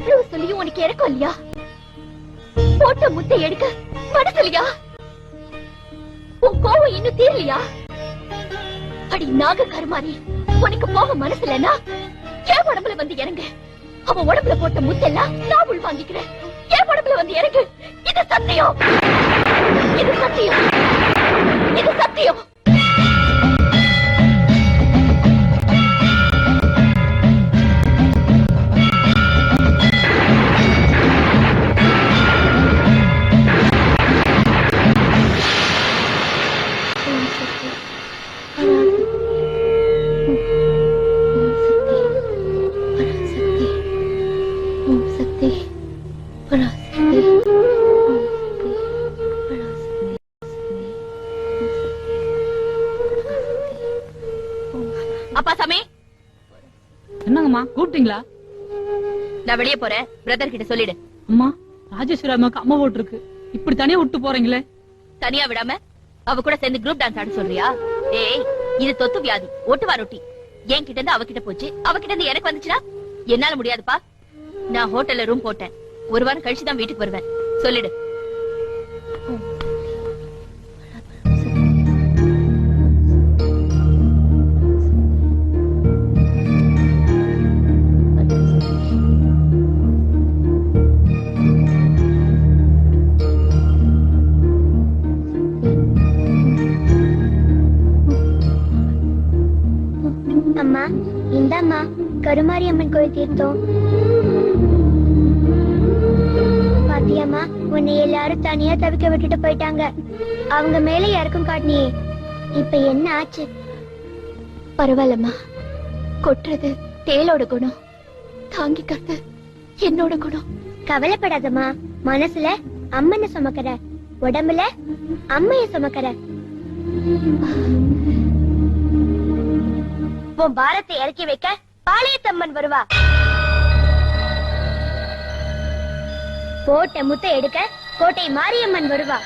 இவ்வளவு சொல்லியும் உனக்கு இறக்கம் இல்லையா? போட்ட முத்தை எடுக்க மனசு இல்லையா? உன் கோவம் இன்னும் தீரலையா? அடி நாக கருமாறி, உனக்கு போக மனசு இல்லைன்னா என் உடம்புல வந்து இறங்கு. அவன் உடம்புல போட்ட முத்தெல்லாம் நான் உள் வாங்கிக்கிறேன். என் உடம்புல வந்து இறங்கு. இது சத்தியம், இது சத்தியம், இது சத்தியம். அப்பா சாமி, என்னங்கம்மா கூப்பிட்டீங்களா? நான் வெளியே போறேன், பிரதர் கிட்ட சொல்லிடு. அம்மா, ராஜேஸ்வரி அம்மாக்கு அம்மா ஓட்டு இருக்கு, இப்படி தனியா விட்டு போறீங்களே. தனியா விடாம அவ கூட சேர்ந்து குரூப் டான்ஸ் ஆட சொல்றியா? ஏய், இது தொத்து வியாதி, ஓட்டுவா ரொட்டி. என் கிட்ட இருந்து அவகிட்ட போச்சு, அவகிட்ட இருந்து எனக்கு வந்துச்சுன்னா என்னால முடியாதுப்பா. நான் ஹோட்டல்ல ரூம் போட்டேன், ஒரு வாரம் கழிச்சுதான் வீட்டுக்கு வருவேன். சொல்லிடு. அம்மா, இந்தாம்மா கருமாரி அம்மன் கோயில் தீர்த்தம். பாத்தியம்மா, உன்னை எல்லாரும் தனியா தவிக்க விட்டுட்டு போயிட்டாங்க. அவங்க மேல யாருக்கும் காட்டினியே, இப்ப என்ன ஆச்சு? பரவாயில்லம்மா, கொட்டுறது தேலோட குணம், தாங்கிக்கிறது என்னோட குணம். கவலைப்படாதம்மா, மனசுல அம்மனை சுமக்கிற, உடம்புல அம்மைய சுமக்கிற. உன் பாரத்தை இறக்கி வைக்க பாளையத்தம்மன் வருவா. போட்ட முத்தை எடுக்க கோட்டை மாரியம்மன் வருவா.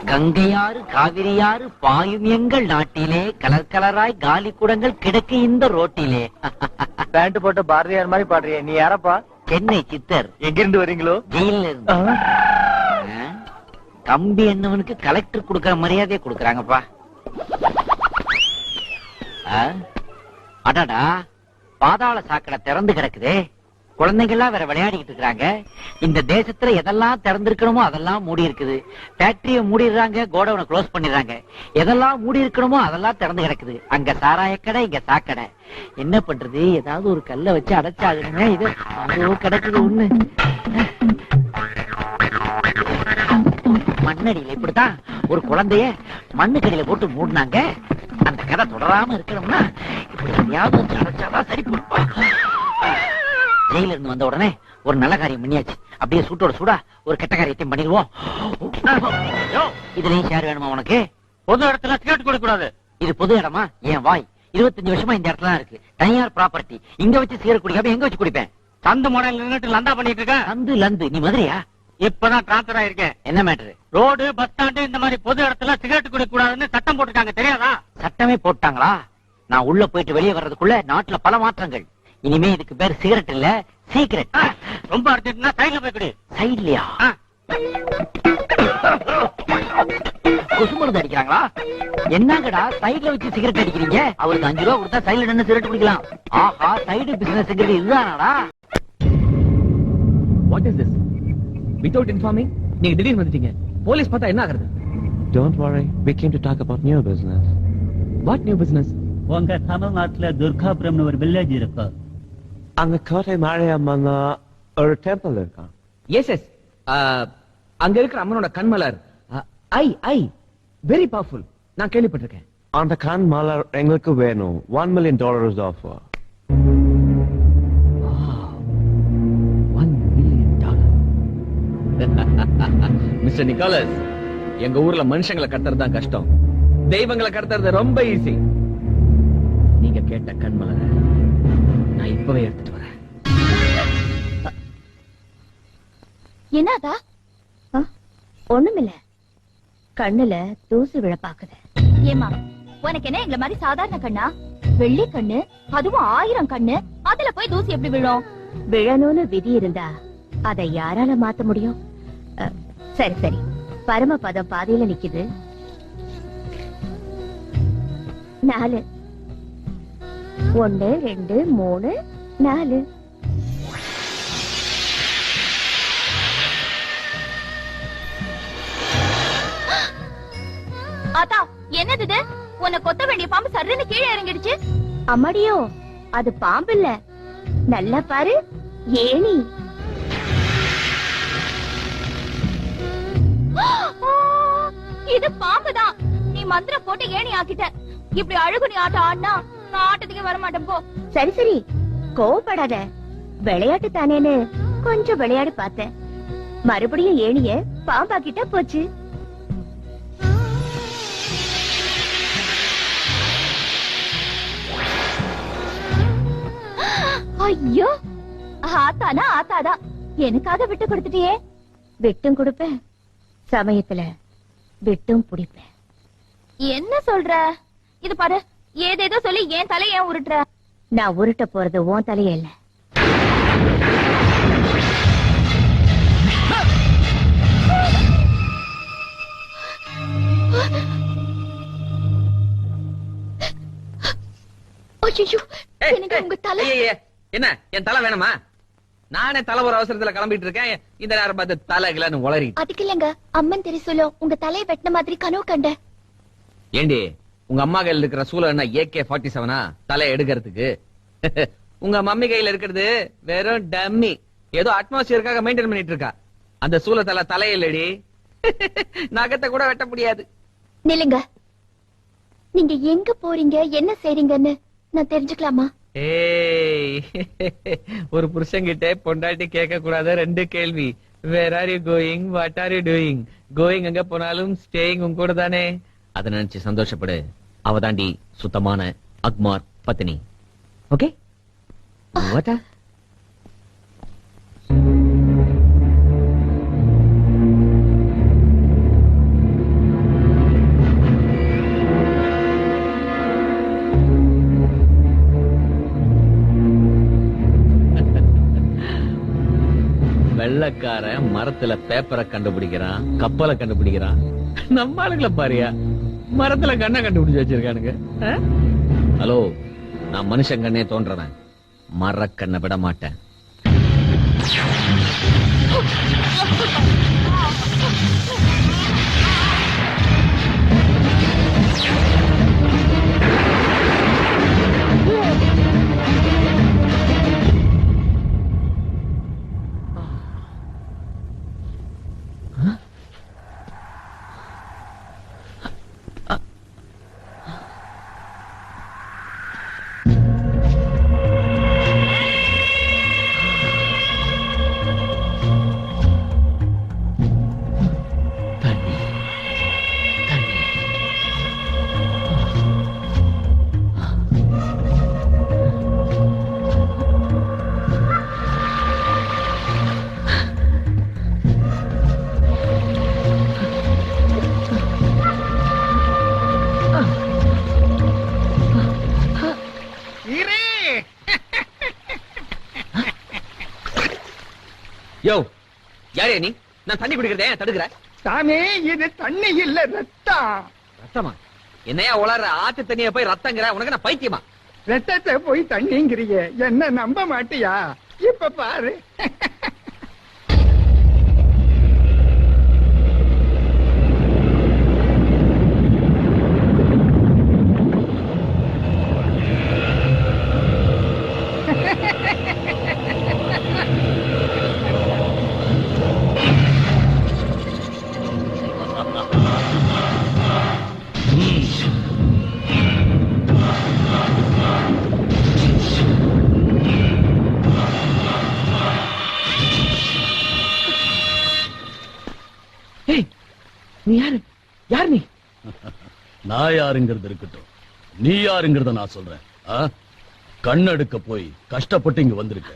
கங்கையாறு காவிரியாறு பாயும் எங்கள் நாட்டிலே, கலர் கலராய் காலி குடங்கள் கிடக்கு இந்த ரோட்டிலே. பேண்ட் போட்ட பாரதியார் மாதிரி பாடுறிய, நீ யாரப்பா? சென்னை சித்தர். எங்கிருந்து வரீங்களோ? ஜெயில இருந்து. கம்பி என்னவனுக்கு கலெக்டர் கொடுக்கற மரியாதையை கொடுக்கறாங்கப்பா. அடாடா, பாதாள சாக்கடை திறந்து கிடக்குதே. குழந்தைங்க எல்லாம் வேற விளையாடிக்கிட்டு இருக்காங்க. இந்த தேசத்துல எதெல்லாம் திறந்திருக்கணுமோ அதெல்லாம் மூடி இருக்குது. ஃபேக்டரிய மூடிடுறாங்க, கோடவுனை க்ளோஸ் பண்ணிடுறாங்க. எதெல்லாம் மூடி இருக்கணுமோ அதெல்லாம் திறந்து கிடக்குது. அங்க சாராய கடை, இங்க சாக்கடை. என்ன பண்றது? ஏதாவது ஒரு கல்ல வச்சு அடைச்சாகணுமே. இது கிடக்குது ஒண்ணு. மண்ணடியில இப்படித்தான் ஒரு குழந்தைய மண்ணுக்கடியில போட்டு மூடினாங்க. அந்த கதை தொடராம இருக்கணும்னா இப்படி எதையாவது வச்சு அடைச்சாதான் சரி போடுப்பா. ஜெயில இருந்து வந்த உடனே ஒரு நல்ல காரியம் பண்ணியாச்சு. அப்படியே சூட்டோட சூடா ஒரு கெட்ட காரியத்தையும் பண்ணிடுவோம். இதுலயும் ஷேர் வேணுமா உனக்கு? பொது இடத்துல சிகரெட் குடிக்க கூடாது. இது பொது இடமா? என் வாய் 25 வருஷமா இந்த இடத்துல இருக்கு. தனியார் ப்ராப்பர்ட்டி. இங்க வச்சு சிகரெட் குடிக்காம எங்க வச்சு குடிப்பேன்? சந்து மாடல் நின்னுட்டு லந்தா பண்ணிட்டு இருக்கேன். சந்து லந்து? நீ மதுரையா? இப்பதான் டிரான்ஸ்பர் ஆயிருக்கேன். என்ன மேட்டரு? ரோடு, பஸ் ஸ்டாண்டு இந்த மாதிரி பொது இடத்துல சிகரெட் குடிக்க கூடாதுன்னு சட்டம் போட்டுருக்காங்க, தெரியாதா? சட்டமே போட்டாங்களா? நான் உள்ள போயிட்டு வெளியே வர்றதுக்குள்ள நாட்டுல பல மாற்றங்கள். இனிமே இதுக்கு பேர் சிகரெட் இல்ல, சீக்கிரட். ரொம்ப அர்ஜென்ட்னா சைடுல போய் குடி. சைட்லயா? கொசு மருந்து அடிக்கிறாங்களா? என்னங்கடா சைடுல வச்சு சிகரெட் அடிக்கிறீங்க? அவருக்கு 5 ரூபா கொடுத்தா சைடுல நின்னு சிகரெட் குடிக்கலாம். ஆஹா, சைடு பிசினஸ் இதுதானடா? What is this? Without informing, நீங்க திடீர்னு வந்துட்டீங்க. போலீஸ் பார்த்தா என்ன ஆகுறது? Don't worry, we came to talk about new business. What new business? உங்க தமிழ்நாட்டுல துர்காபுரம்னு ஒரு வில்லேஜ் இருக்கு. அங்க கோட்டை மாரியம்மன் ஒரு டெம்பிள் இருக்கா? Yes, yes. அங்க இருக்கிற அம்மனோட கண்மலர் ஐ ஐ வெரி பவர்ஃபுல். நான் கேள்விப்பட்டிருக்கேன். அந்த கண் மலர் எங்களுக்கு வேணும். $1 million offer. மிஸ்டர் நிக்கோலஸ், எங்க ஊர்ல மனுஷங்களை கடத்துறது தான் கஷ்டம், தெய்வங்களை கடத்துறது ரொம்ப ஈஸி. நீங்க கேட்ட கண்மலரை நான் இப்பவே எடுத்துட்டு வரேன். என்னதா? ஒண்ணுமில்ல, கண்ணுல தூசி விழ பாக்குது. ஏமா, உனக்கு என்ன எங்களை மாதிரி சாதாரண கண்ணா? வெள்ளி கண்ணு, அதுவும் 1000 கண்ணு, அதுல போய் தூசி எப்படி விழும்? விழணும்னு விதி இருந்தா அதை யாரால மாத்த முடியும்? சரி சரி, பரமபதம் பாதையில நிக்குது. 4 1 2 3 4. ஆத்தா, என்னது இது? உன்னை கொத்த வேண்டிய பாம்பு சர்றன்னு கீழே இறங்கிடுச்சு. அம்மாடியோ, அது பாம்பு இல்ல, நல்லா பாரு, ஏணி. இது பாம்புதான். நீ மந்திரம் போட்டு ஏணி ஆக்கிட்ட. இப்படி அழுகு நீ ஆட்டம் ஆடினா நான் ஆட்டத்துக்கு வர மாட்டேன் போ. சரி சரி, கோவப்படாத. விளையாட்டு தானேன்னு கொஞ்சம் விளையாடி பார்த்தேன். மறுபடியும் ஏணிய பாம்பாக்கிட்டா போச்சு. ஐயோ, ஆத்தானா ஆத்தாதான். எனக்காக விட்டு கொடுத்துட்டியே. விட்டும் கொடுப்பேன், சமயத்துல விட்டும் பிடிப்பேன். என்ன சொல்ற? இது பாரு, ஏதேதோ சொல்லி ஏன் தலை ஏன் உருட்டுற? நான் உருட்ட போறது உன் தலையே இல்ல. ஐயோ, எனக்கு உங்க தலை. என்ன என் தலை வேணுமா? நானே தலை ஒரு அவசரத்துல கிளம்பிட்டு இருக்கேன். இந்த நேரம் பார்த்து தலைகளான்னு உளறி. அதுக்கு இல்லங்க, அம்மன் தெரி சொல்லும் உங்க தலையை வெட்டின மாதிரி கனவு கண்ட. ஏண்டி, உங்க அம்மா கையில இருக்கிற சூழல் என்ன AK-47 தலை எடுக்கிறதுக்கு? உங்க மம்மி கையில இருக்கிறது வெறும் டம்மி. ஏதோ அட்மாஸ்பியருக்காக மெயின்டைன் பண்ணிட்டு இருக்கா. அந்த சூழ தலையிலடி நகத்தை கூட வெட்ட முடியாது. நில்லுங்க, நீங்க எங்க போறீங்க, என்ன செய்றீங்கன்னு நான் தெரிஞ்சுக்கலாமா? ஏய், ஒரு புருஷன்கிட்ட பொண்டாட்டி கேட்க கூடாத 2 கேள்வி. Where are you going, what are you doing? Going எங்க போனாலும் ஸ்டேயிங் உங்க கூட தானே. அதை நினைச்சு சந்தோஷப்படு. அவதாண்டி சுத்தமான அக்மார் பத்தினி. ஓகே? வாட்டா? வெள்ளக்காரன் மரத்துல பேப்பரை கண்டுபிடிக்கிறான், கப்பலை கண்டுபிடிக்கிறான். நம்ம ஆளுங்களை பாரியா, மரத்துல கண்ணை கண்டுபிடிச்சு வச்சிருக்கானுங்க. ஹலோ, நான் மனுஷன் கண்ணே தோன்றவன், மரக்கண்ணை விட மாட்டேன். யோ, யாரே நீ? நான் தண்ணி குடிக்கிறதே தடுக்கிற? சாமி, இது தண்ணி இல்ல, ரத்தம். ரத்தமா? என்னையா உளற? ஆத்து தண்ணிய போய் ரத்தங்கிற? உனக்கு நான் பைத்தியமா? ரத்தத்தை போய் தண்ணிங்கிறிய, என்ன நம்ப மாட்டியா? இப்ப பாரு. நான் யாருங்கிறது இருக்கட்டும், நீ யாருங்கிறத நான் சொல்றேன். கண்ணெடுக்க போய் கஷ்டப்பட்டு இங்க வந்திருக்க.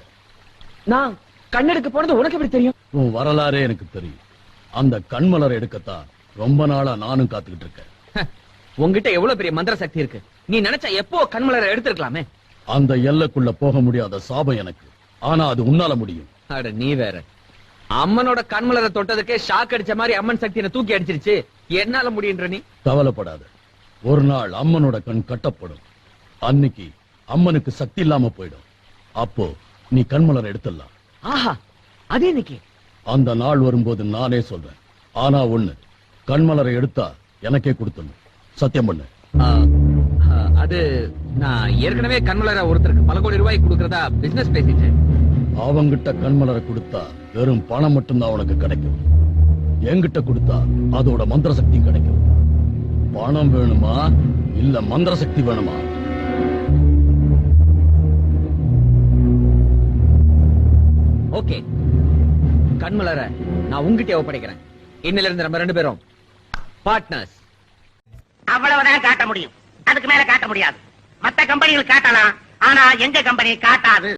நான் கண்ணெடுக்க போனது உனக்கு எப்படி தெரியும்? உன் வரலாறே எனக்கு தெரியும். அந்த கண்மலரை எடுக்கத்தான் ரொம்ப நாளா நானும் காத்துக்கிட்டு இருக்கேன். உன்கிட்ட எவ்வளவு பெரிய மந்திர சக்தி இருக்கு. நீ நினைச்சா எப்போ கண்மலரை எடுத்திருக்கலாமே. அந்த எல்லைக்குள்ள போக முடியாத சாபம் எனக்கு. ஆனா அது உன்னால முடியும். அட நீ வேற. அம்மனோட கண்மலரை தொட்டதுக்கே ஷாக் அடிச்ச மாதிரி அம்மன் சக்தி என்ன தூக்கி அடிச்சிருச்சு. என்னால முடியுன்ற நீ? கவலைப்படாத. ஒரு நாள் அம்மனோட கண் கட்டப்படும். அன்னைக்கு அம்மனுக்கு சக்தி இல்லாம போயிடும். அப்போ நீ கண்மலரை எடுத்துடலாம். ஆஹா, அது இன்னைக்கு? அந்த நாள் வரும்போது நானே சொல்றேன். ஆனா ஒண்ணு, கண்மலரை எடுத்தா எனக்கே கொடுத்துடணும். சத்தியம் பண்ணு. அது நான் ஏற்கனவே கண்மலரை ஒருத்தருக்கு பல கோடி ரூபாய் கொடுக்கறதா பிசினஸ் பேசிட்டேன். அவங்கிட்ட கண்மலரை கொடுத்தா வெறும் பணம் மட்டும்தான் உனக்கு கிடைக்கும். என்கிட்ட கொடுத்தா அதோட மந்திர சக்தி கிடைக்கும். பணம் வேணுமா இல்ல மந்திர சக்தி வேணுமா? ஓகே, கண்மலரை நான் உங்ககிட்ட ஒப்படைக்கிறேன். இன்னில இருந்து நம்ம 2 பேரும் பார்ட்னர்ஸ். அவ்வளவுதான் காட்ட முடியும். அதுக்கு மேல காட்ட முடியாது. மத்த கம்பெனிகள் காட்டலாம், ஆனா எங்க கம்பெனி காட்டாது.